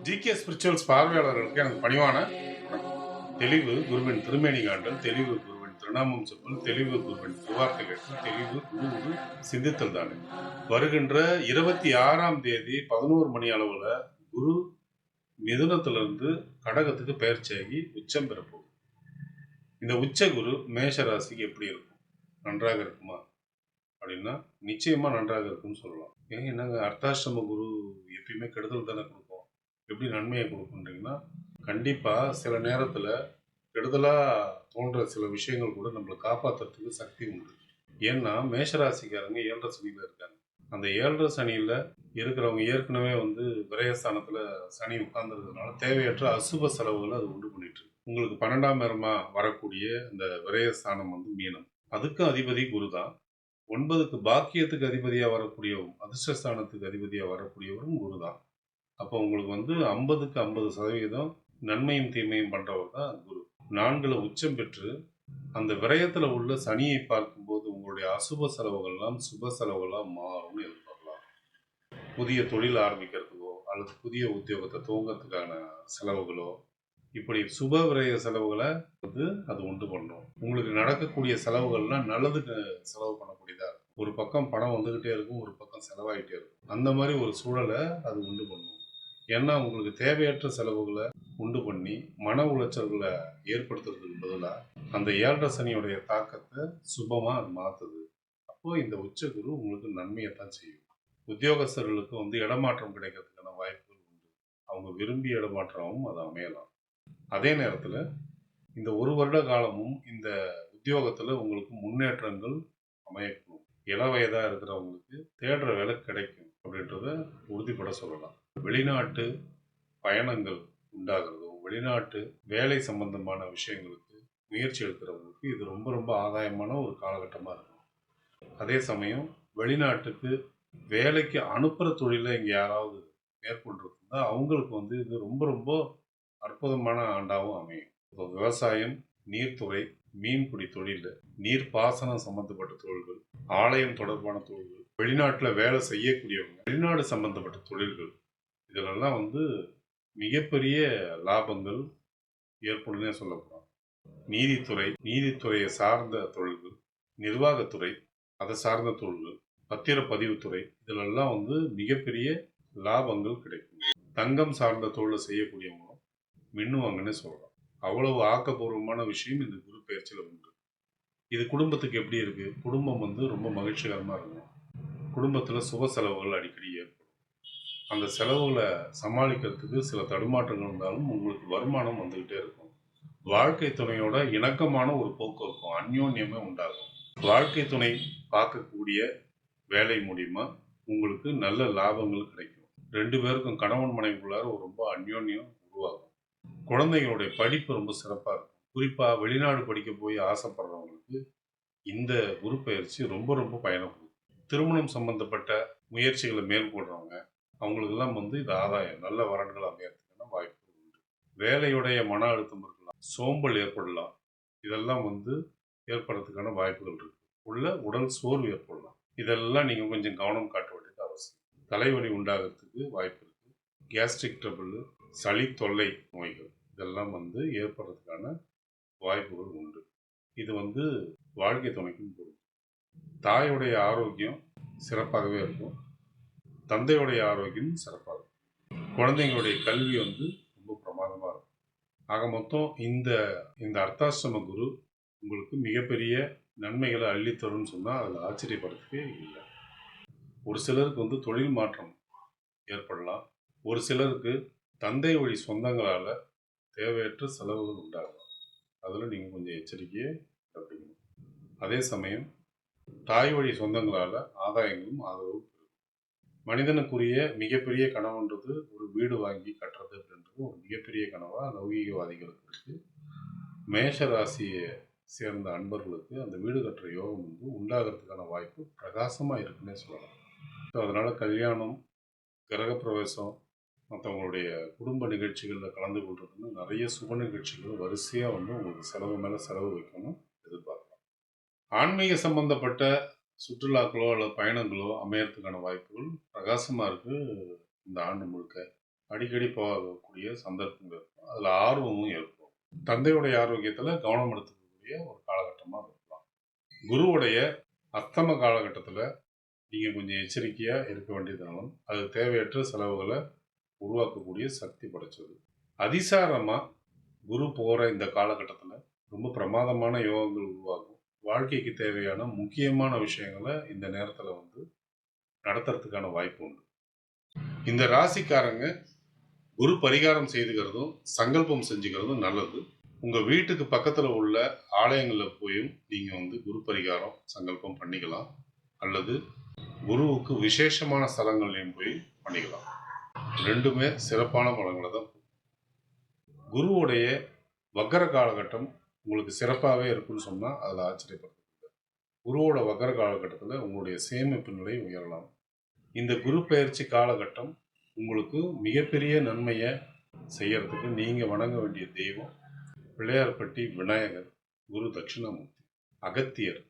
GK spirituals பார்வையாளர்களுக்கு எனக்கு பணிவான வணக்கம். தெளிவு குருவின் திருமேனி காண்டல், தெளிவு குருவின் திருநாமம் சொல், தெளிவு குருவின் திருவார்த்தை கேட்டல், தெளிவு குரு சிந்தித்தல் தானே. வருகின்ற 26ஆம் தேதி 11 மணி அளவில் குரு மிதுனத்திலிருந்து கடகத்துக்கு பயிற்சியாகி உச்சம் பெறப்போகுது. இந்த உச்ச குரு மேஷ ராசிக்கு எப்படி இருக்கும்? நன்றாக இருக்குமா அப்படின்னா நிச்சயமா நன்றாக இருக்கும்னு சொல்லலாம். என்னங்க அர்த்தாஷ்டம குரு எப்பயுமே கெடுதல் தானே கொடுக்கும், எப்படி நன்மையை கொடுக்குன்றீங்கன்னா, கண்டிப்பாக சில நேரத்தில் கெடுதலாக தோன்ற சில விஷயங்கள் கூட நம்மளை காப்பாற்றுறதுக்கு சக்தி உண்டு. ஏன்னா மேஷராசிக்காரங்க 7.5 சனியில் இருக்காங்க. அந்த 7.5 சனியில் இருக்கிறவங்க ஏற்கனவே விரயஸ்தானத்தில் சனி உட்கார்ந்துருக்கிறதுனால தேவையற்ற அசுப செலவுகளை அது உண்டு பண்ணிட்டு இருக்கு. உங்களுக்கு 12ஆம் இடமா வரக்கூடிய அந்த விரயஸ்தானம் மீனம், அதுக்கும் அதிபதி குரு தான். 9க்கு பாக்கியத்துக்கு அதிபதியாக வரக்கூடியவரும், அதிர்ஷ்டஸ்தானத்துக்கு அதிபதியாக வரக்கூடியவரும் குரு தான். அப்போ உங்களுக்கு 50க்கு 50% நன்மையும் தீமையும் பண்றவர் தான் குரு. 4ல் உச்சம் பெற்று அந்த விரயத்துல உள்ள சனியை பார்க்கும்போது உங்களுடைய அசுப செலவுகள்லாம் சுப செலவுகளாக மாறும்னு எதிர்பார்க்கலாம். புதிய தொழில் ஆரம்பிக்கிறதுக்கோ அல்லது புதிய உத்தியோகத்தை துவங்கிறதுக்கான செலவுகளோ, இப்படி சுப விரய செலவுகளை அது உண்டு பண்ணும். உங்களுக்கு நடக்கக்கூடிய செலவுகள்லாம் நல்லதுக்கு செலவு பண்ணக்கூடியதா இருக்கும். ஒரு பக்கம் பணம் வந்துகிட்டே இருக்கும், ஒரு பக்கம் செலவாயிட்டே இருக்கும். அந்த மாதிரி ஒரு சூழலை அது உண்டு பண்ணும். ஏன்னா உங்களுக்கு தேவையற்ற செலவுகளை உண்டு பண்ணி மன உளைச்சல்களை ஏற்படுத்துறதுக்கு பதிலாக அந்த 7.5 சனியுடைய தாக்கத்தை சுபமாக அது மாற்றுது. அப்போது இந்த உச்சகுரு உங்களுக்கு நன்மையை தான் செய்யும். உத்தியோகஸ்தர்களுக்கு இடமாற்றம் கிடைக்கிறதுக்கான வாய்ப்புகள் உண்டு. அவங்க விரும்பிய இடமாற்றமும் அது அமையலாம். அதே நேரத்தில் இந்த ஒரு வருட காலமும் இந்த உத்தியோகத்தில் உங்களுக்கு முன்னேற்றங்கள் அமையக்கூடும். இள வயதாக இருக்கிறவங்களுக்கு தேடுற வேலை கிடைக்கும் அப்படின்றத உறுதிப்பட சொல்லலாம். வெளிநாட்டு பயணங்கள் உண்டாகிறதோ, வெளிநாட்டு வேலை சம்பந்தமான விஷயங்களுக்கு முயற்சி எடுக்கிறவங்களுக்கு இது ரொம்ப ரொம்ப ஆதாயமான ஒரு காலகட்டமாக இருக்கும். அதே சமயம் வெளிநாட்டுக்கு வேலைக்கு அனுப்புகிற தொழிலை இங்கே யாராவது மேற்கொண்டிருந்தா அவங்களுக்கு இது ரொம்ப ரொம்ப அற்புதமான ஆண்டாகவும் அமையும். இப்போ விவசாயம், நீர்த்துறை, மீன்பிடி தொழில், நீர்ப்பாசனம் சம்பந்தப்பட்ட தொழில்கள், ஆலயம் தொடர்பான தொழில்கள், வெளிநாட்டில் வேலை செய்யக்கூடியவங்க, வெளிநாடு சம்பந்தப்பட்ட தொழில்கள், இதிலெல்லாம் மிகப்பெரிய லாபங்கள் ஏற்படும்னே சொல்லப்படும். நீதித்துறை, நீதித்துறையை சார்ந்த தொழில்கள், நிர்வாகத்துறை, அதை சார்ந்த தொழில்கள், பத்திரப்பதிவுத்துறை, இதிலெல்லாம் மிகப்பெரிய லாபங்கள் கிடைக்கும். தங்கம் சார்ந்த தொழிலை செய்யக்கூடியவங்களும் மின்னுவாங்கன்னு சொல்லலாம். அவ்வளவு ஆக்கப்பூர்வமான விஷயம் இந்த குரு பயிற்சியில் உண்டு. இது குடும்பத்துக்கு எப்படி இருக்கு? குடும்பம் ரொம்ப மகிழ்ச்சிகரமாக இருக்கும். குடும்பத்தில் சுப செலவுகள் அடிக்கடி ஏற்படும். அந்த செலவுகளை சமாளிக்கிறதுக்கு சில தடுமாற்றங்கள் இருந்தாலும் உங்களுக்கு வருமானம் வந்துகிட்டே இருக்கும். வாழ்க்கை துணையோட இணக்கமான ஒரு போக்கு இருக்கும், அந்யோன்யமே உண்டாகும். வாழ்க்கை துணை பார்க்கக்கூடிய வேலை மூலியமா உங்களுக்கு நல்ல லாபங்கள் கிடைக்கும். 2 பேருக்கும் கணவன் மனைவிக்குள்ளார ஒரு ரொம்ப அந்யோன்யம் உருவாகும். குழந்தைகளுடைய படிப்பு ரொம்ப சிறப்பாக இருக்கும். குறிப்பாக வெளிநாடு படிக்க போய் ஆசைப்படுறவங்களுக்கு இந்த குரு பயிற்சி ரொம்ப ரொம்ப பயணப்படும். திருமணம் சம்பந்தப்பட்ட முயற்சிகளை மேற்கொள்றவங்க அவங்களுக்கெல்லாம் இது ஆதாயம், நல்ல வரன்கள் அமையறதுக்கான வாய்ப்புகள் உண்டு. வேலையுடைய மன அழுத்தம் இருக்கலாம், சோம்பல் ஏற்படலாம், இதெல்லாம் ஏற்படுறதுக்கான வாய்ப்புகள் இருக்கு. உடல் சோர்வு ஏற்படலாம். இதெல்லாம் நீங்கள் கொஞ்சம் கவனம் காட்ட வேண்டியது அவசியம். தலைவலி உண்டாகிறதுக்கு வாய்ப்பு இருக்கு. கேஸ்ட்ரிக் ட்ரபிள், சளி தொல்லை நோய்கள் இதெல்லாம் ஏற்படுறதுக்கான வாய்ப்புகள் உண்டு. இது வாழ்க்கை துணைக்கும் பொருள். தாயுடைய ஆரோக்கியம் சிறப்பாகவே இருக்கும், தந்தையுடைய ஆரோக்கியம் சிறப்பாக இருக்கும், குழந்தைங்களுடைய கல்வி ரொம்ப பிரமாதமாக இருக்கும். ஆக மொத்தம் இந்த அர்த்தாஷ்டம குரு உங்களுக்கு மிகப்பெரிய நன்மைகளை அள்ளித்தரும்னு சொன்னால் அதில் ஆச்சரியப்படுறதுக்கே இல்லை. ஒரு சிலருக்கு தொழில் மாற்றம் ஏற்படலாம். ஒரு சிலருக்கு தந்தை வழி சொந்தங்களால் தேவையற்ற செலவுகள் உண்டாகலாம். அதில் நீங்கள் கொஞ்சம் எச்சரிக்கையை கற்பிக்கணும். அதே சமயம் தாய் வழி சொந்தங்களால் ஆதாயங்களும் ஆதரவும். மனிதனுக்குரிய மிகப்பெரிய கனவுன்றது ஒரு வீடு வாங்கி கட்டுறது அப்படின்றது ஒரு மிகப்பெரிய கனவாக லௌகீகவாதிகளுக்கு இருக்கு. மேஷ ராசியை சேர்ந்த அன்பர்களுக்கு அந்த வீடு கட்டுற யோகம் உண்டாகிறதுக்கான வாய்ப்பு பிரகாசமாக இருக்குன்னே சொல்லலாம். ஸோ அதனால் கல்யாணம், கிரகப்பிரவேசம், மற்றவங்களுடைய குடும்ப நிகழ்ச்சிகளில் கலந்து கொள்றதுன்னு நிறைய சுப நிகழ்ச்சிகள் வரிசையாக உங்களுக்கு செலவு மேலே செலவு வைக்கணும் எதிர்பார்க்கலாம். ஆன்மீக சம்பந்தப்பட்ட சுற்றுலாக்களோ அல்லது பயணங்களோ அமையறதுக்கான வாய்ப்புகள் பிரகாசமாக இருக்குது இந்த ஆண்டு முழுக்க. அடிக்கடி போகக்கூடிய சந்தர்ப்பங்கள் இருக்கும். அதில் ஆர்வமும் இருக்கும். தந்தையுடைய ஆரோக்கியத்தில் கவனம் எடுத்துக்கக்கூடிய ஒரு காலகட்டமாக இருக்கலாம். குருவுடைய அஸ்தம காலகட்டத்தில் நீங்கள் கொஞ்சம் எச்சரிக்கையாக இருக்க வேண்டியதுனாலும் அது தேவையற்ற செலவுகளை உருவாக்கக்கூடிய சக்தி படைச்சது. அதிசாரமாக குரு போகிற இந்த காலகட்டத்தில் ரொம்ப பிரமாதமான யோகங்கள் உருவாகும். வாழ்க்கைக்கு தேவையான முக்கியமான விஷயங்களை இந்த நேரத்தில் நடத்துறதுக்கான வாய்ப்பு உண்டு. இந்த ராசிக்காரங்க குரு பரிகாரம் செய்துக்கிறதும் சங்கல்பம் செஞ்சுக்கிறதும் நல்லது. உங்கள் வீட்டுக்கு பக்கத்தில் உள்ள ஆலயங்களில் போயும் நீங்கள் குரு பரிகாரம் சங்கல்பம் பண்ணிக்கலாம். அல்லது குருவுக்கு விசேஷமான ஸ்தலங்களையும் போய் பண்ணிக்கலாம். ரெண்டுமே சிறப்பான பலன்களை தான். குருவுடைய வக்கர காலகட்டம் உங்களுக்கு சிறப்பாகவே இருக்குன்னு சொன்னால் அதில் ஆச்சரியப்படுறது. குருவோட வக்கர காலகட்டத்தில் உங்களுடைய சேமிப்பு நிலை உயரலாம். இந்த குரு பயிற்சி காலகட்டம் உங்களுக்கு மிகப்பெரிய நன்மையை செய்யறதுக்கு நீங்கள் வணங்க வேண்டிய தெய்வம் பிள்ளையார்பட்டி விநாயகர், குரு தட்சிணாமூர்த்தி, அகத்தியர்,